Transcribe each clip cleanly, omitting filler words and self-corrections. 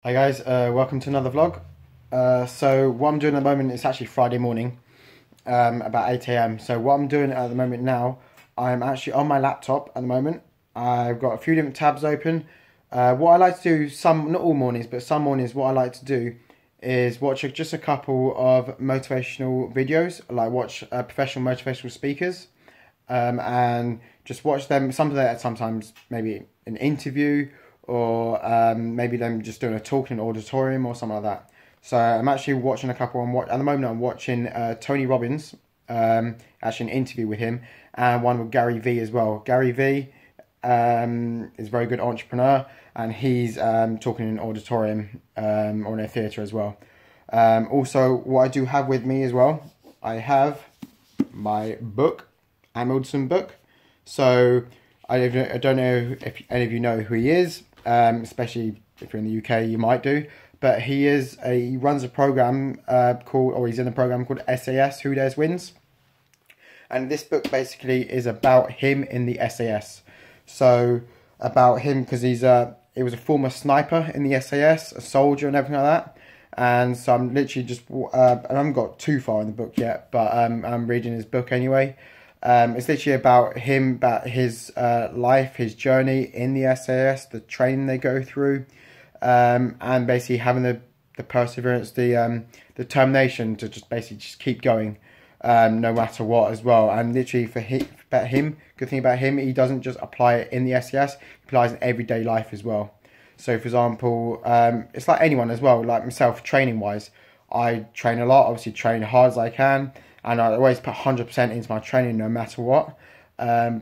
Hi guys, welcome to another vlog. So what I'm doing at the moment, it's actually Friday morning, about 8 a.m. So what I'm doing at the moment now, I'm actually on my laptop at the moment. I've got a few different tabs open. What I like to do, not all mornings, but some mornings, what I like to do is watch just a couple of motivational videos, like watch professional motivational speakers, and just watch them. Sometimes maybe an interview, or maybe them just doing a talk in an auditorium or something like that. So I'm actually watching a couple. At the moment I'm watching Tony Robbins, actually an interview with him, and one with Gary V as well. Gary V is a very good entrepreneur, and he's talking in an auditorium or in a theatre as well. Also, what I do have with me as well, I have my book, Hamilton book. So I don't know if any of you know who he is, especially if you're in the UK, you might do. But he runs a program he's in a program called SAS, Who Dares Wins. And this book basically is about him in the SAS. So about him, because he was a former sniper in the SAS, a soldier and everything like that. And so I'm literally just, I haven't got too far in the book yet, but I'm reading his book anyway. It's literally about him, about his life, his journey in the SAS, the training they go through, and basically having the perseverance, the determination to just keep going, no matter what as well. And literally good thing about him, he doesn't just apply it in the SAS, he applies it in everyday life as well. So for example, it's like anyone as well, like myself, training wise, I train a lot, obviously train hard as I can. And I always put 100% into my training, no matter what.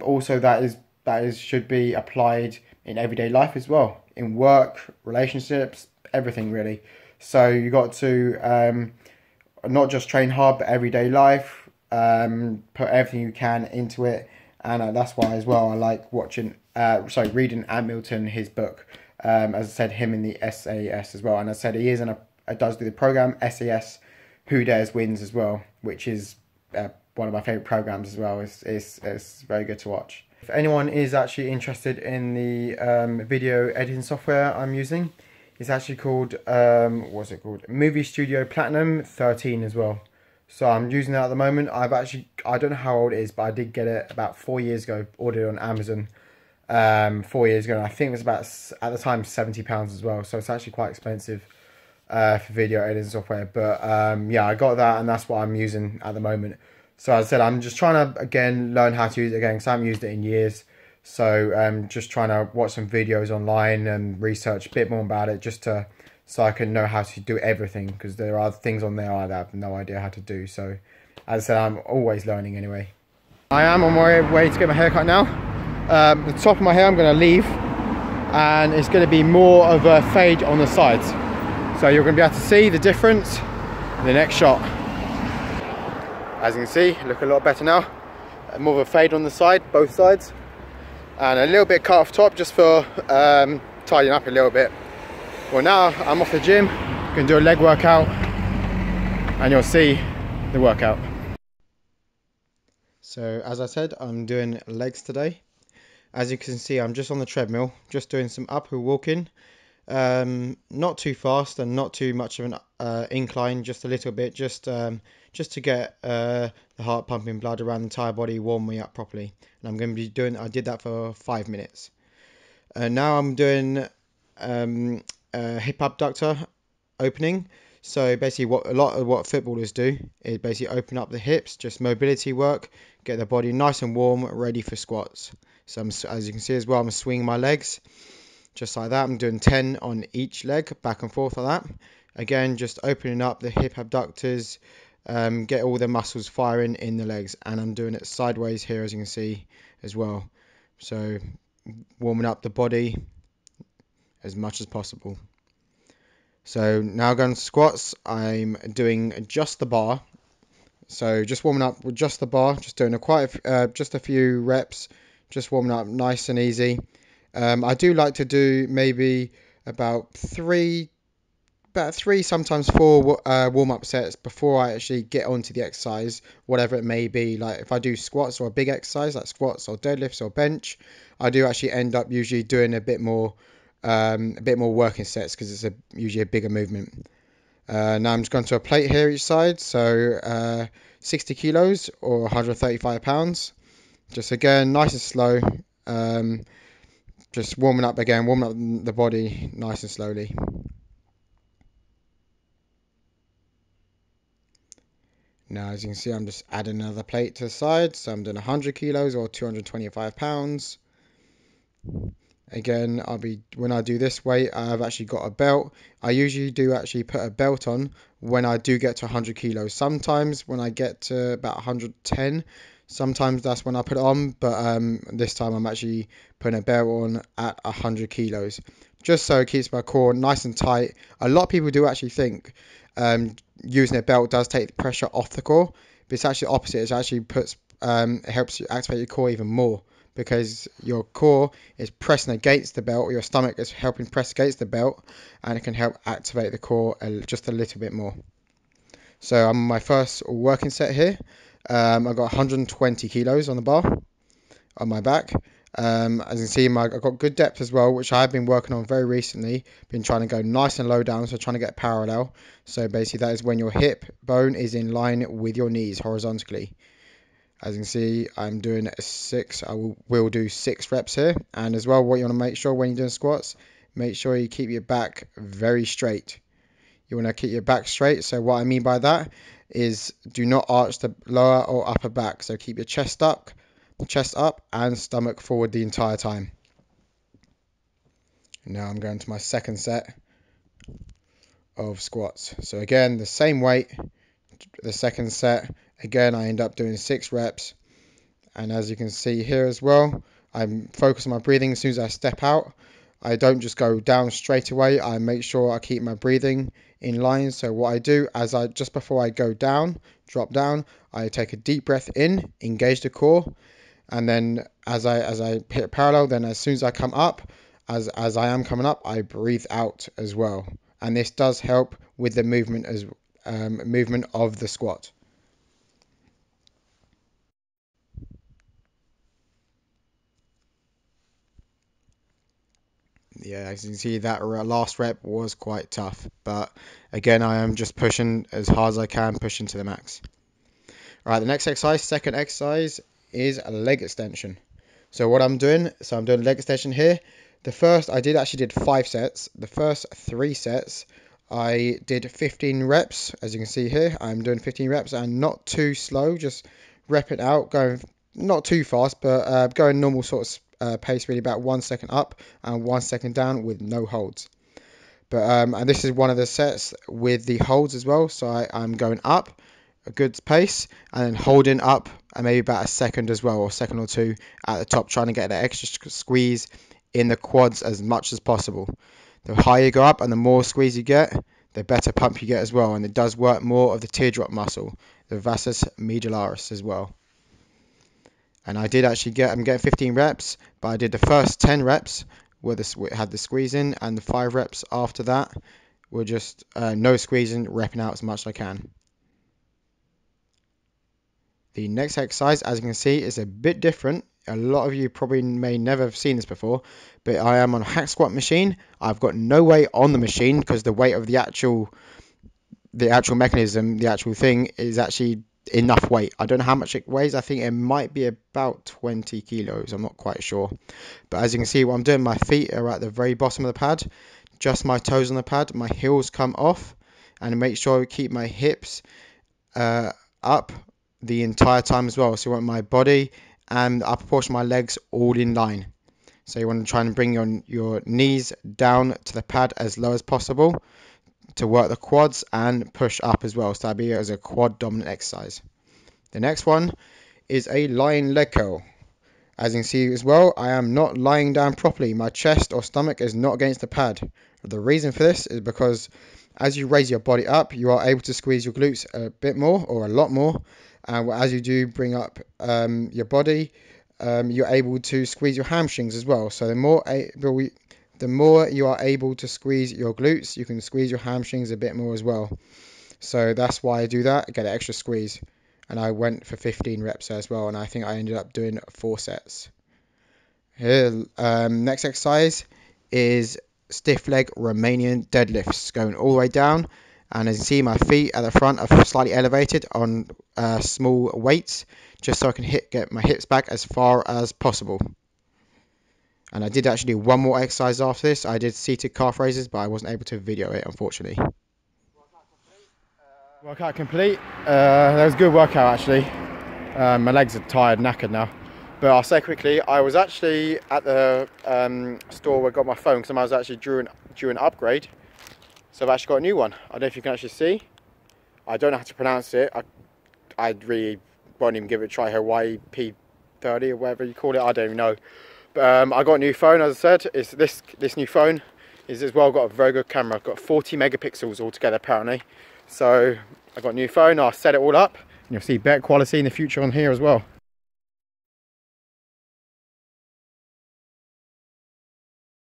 Also, that should be applied in everyday life as well, in work, relationships, everything really. So you got to not just train hard, but everyday life. Put everything you can into it, and that's why as well I like reading Hamilton, his book. As I said, him in the SAS as well, and I said he does do the program SAS. Who Dares Wins as well, which is one of my favourite programs as well. It's very good to watch. If anyone is actually interested in the video editing software I'm using, it's actually called, what's it called? Movie Studio Platinum 13 as well. So I'm using that at the moment. I don't know how old it is, but I did get it about 4 years ago, ordered it on Amazon 4 years ago. And I think it was about, at the time, £70 as well. So it's actually quite expensive for video editing software, but yeah, I got that, and that's what I'm using at the moment. So as I said, I'm just trying to again learn how to use it again, because I haven't used it in years. So just trying to watch some videos online and research a bit more about it, so I can know how to do everything, because there are things on there I have no idea how to do. So as I said, I'm always learning anyway. I am on my way to get my hair cut now. The top of my hair I'm going to leave, and it's going to be more of a fade on the sides. So you're going to be able to see the difference in the next shot. As you can see, look a lot better now. More of a fade on the side, both sides. And a little bit cut off top, just for tidying up a little bit. Well, now I'm off the gym, going to do a leg workout, and you'll see the workout. So as I said, I'm doing legs today. As you can see, I'm just on the treadmill, just doing some uphill walking. Not too fast and not too much of an incline, just a little bit, just to get the heart pumping, blood around the entire body, warm me up properly. And I'm going to be I did that for 5 minutes. Now I'm doing hip abductor opening. So basically a lot of what footballers do is basically open up the hips, just mobility work, get the body nice and warm, ready for squats. So as you can see as well, I'm swinging my legs. Just like that, I'm doing 10 on each leg, back and forth like that. Again, just opening up the hip abductors, get all the muscles firing in the legs. And I'm doing it sideways here, as you can see as well. So warming up the body as much as possible. So now going to squats, I'm doing just the bar. So just warming up with just the bar, just doing just a few reps, just warming up nice and easy. I do like to do maybe about three, sometimes four warm-up sets before I actually get onto the exercise, whatever it may be. Like if I do squats or a big exercise like squats or deadlifts or bench, I do actually end up usually doing a bit more a bit more working sets because it's usually a bigger movement. Now I'm just going to a plate here each side, so 60 kilos or 135 pounds. Just again, nice and slow. Just warming up again, warming up the body nice and slowly. Now, as you can see, I'm just adding another plate to the side. So I'm doing 100 kilos or 225 pounds. Again, when I do this weight, I've actually got a belt. I usually do actually put a belt on when I do get to 100 kilos. Sometimes when I get to about 110, sometimes that's when I put it on. But this time I'm actually putting a belt on at 100 kilos. Just so it keeps my core nice and tight. A lot of people do actually think using a belt does take the pressure off the core. But it's actually opposite. It actually it helps you activate your core even more, because your core is pressing against the belt, or your stomach is helping press against the belt, and it can help activate the core just a little bit more. So I'm on my first working set here. I've got 120 kilos on the bar on my back. As you can see, I've got good depth as well, which I've been working on very recently. Been trying to go nice and low down, so trying to get parallel. So basically that is when your hip bone is in line with your knees horizontally. As you can see, I'm doing will do 6 reps here. And as well, what you want to make sure when you're doing squats, make sure you keep your back very straight. You want to keep your back straight. So what I mean by that is do not arch the lower or upper back. So keep your chest up and stomach forward the entire time. Now I'm going to my second set of squats. So again, the same weight, the second set. Again, I end up doing 6 reps. And as you can see here as well, I'm focused on my breathing as soon as I step out. I don't just go down straight away. I make sure I keep my breathing in line. So what I do, just before I go down, drop down, I take a deep breath in, engage the core, and then as I hit parallel, then as soon as I come up, as I am coming up, I breathe out as well. And this does help with the movement of the squat. Yeah, as you can see, that last rep was quite tough. But again, I am just pushing as hard as I can, pushing to the max. All right, the next exercise, second exercise, is a leg extension. So what I'm doing, I'm doing leg extension here. I did 5 sets. The first 3 sets, I did 15 reps. As you can see here, I'm doing 15 reps and not too slow, just rep it out, going not too fast, but going normal sort of pace, really about 1 second up and 1 second down with no holds. But and this is one of the sets with the holds as well. So I'm going up a good pace and then holding up and maybe about a second as well, or a second or two at the top, trying to get that extra squeeze in the quads as much as possible. The higher you go up and the more squeeze you get, the better pump you get as well, and it does work more of the teardrop muscle, the vastus medialis as well. And I'm getting 15 reps, but I did the first 10 reps where had the squeeze in, and the 5 reps after that were just no squeezing, repping out as much as I can. The next exercise, as you can see, is a bit different. A lot of you probably may never have seen this before, but I am on a hack squat machine. I've got no weight on the machine because the weight of the actual mechanism, the actual thing, is actually enough weight. I don't know how much it weighs. I think it might be about 20 kilos. I'm not quite sure. But as you can see, what I'm doing, my feet are at the very bottom of the pad, just my toes on the pad, my heels come off, and make sure I keep my hips up the entire time as well. So you want my body and the upper portion of my legs all in line. So you want to try and bring your knees down to the pad as low as possible to work the quads and push up as well. So that'll be as a quad dominant exercise. The next one is a lying leg curl. As you can see as well, I am not lying down properly. My chest or stomach is not against the pad. The reason for this is because as you raise your body up, you are able to squeeze your glutes a bit more or a lot more. And as you do bring up your body, you're able to squeeze your hamstrings as well. So the more you are able to squeeze your glutes, you can squeeze your hamstrings a bit more as well. So that's why I do that. I get an extra squeeze. And I went for 15 reps as well. And I think I ended up doing 4 sets. Here, next exercise is stiff leg Romanian deadlifts, going all the way down. And as you see, my feet at the front are slightly elevated on small weights, just so I can get my hips back as far as possible. And I did actually do one more exercise after this. I did seated calf raises, but I wasn't able to video it, unfortunately. Workout complete. That was a good workout, actually. My legs are tired, knackered now. But I'll say quickly, I was actually at the store where I got my phone, because I was actually due an upgrade. So I've actually got a new one. I don't know if you can actually see. I don't know how to pronounce it. I really won't even give it a try. Hawaii P30 or whatever you call it. I don't even know. But I got a new phone, as I said. It's this new phone is as well got a very good camera. I've got 40 megapixels altogether apparently. So I got a new phone. I'll set it all up, and you'll see better quality in the future on here as well.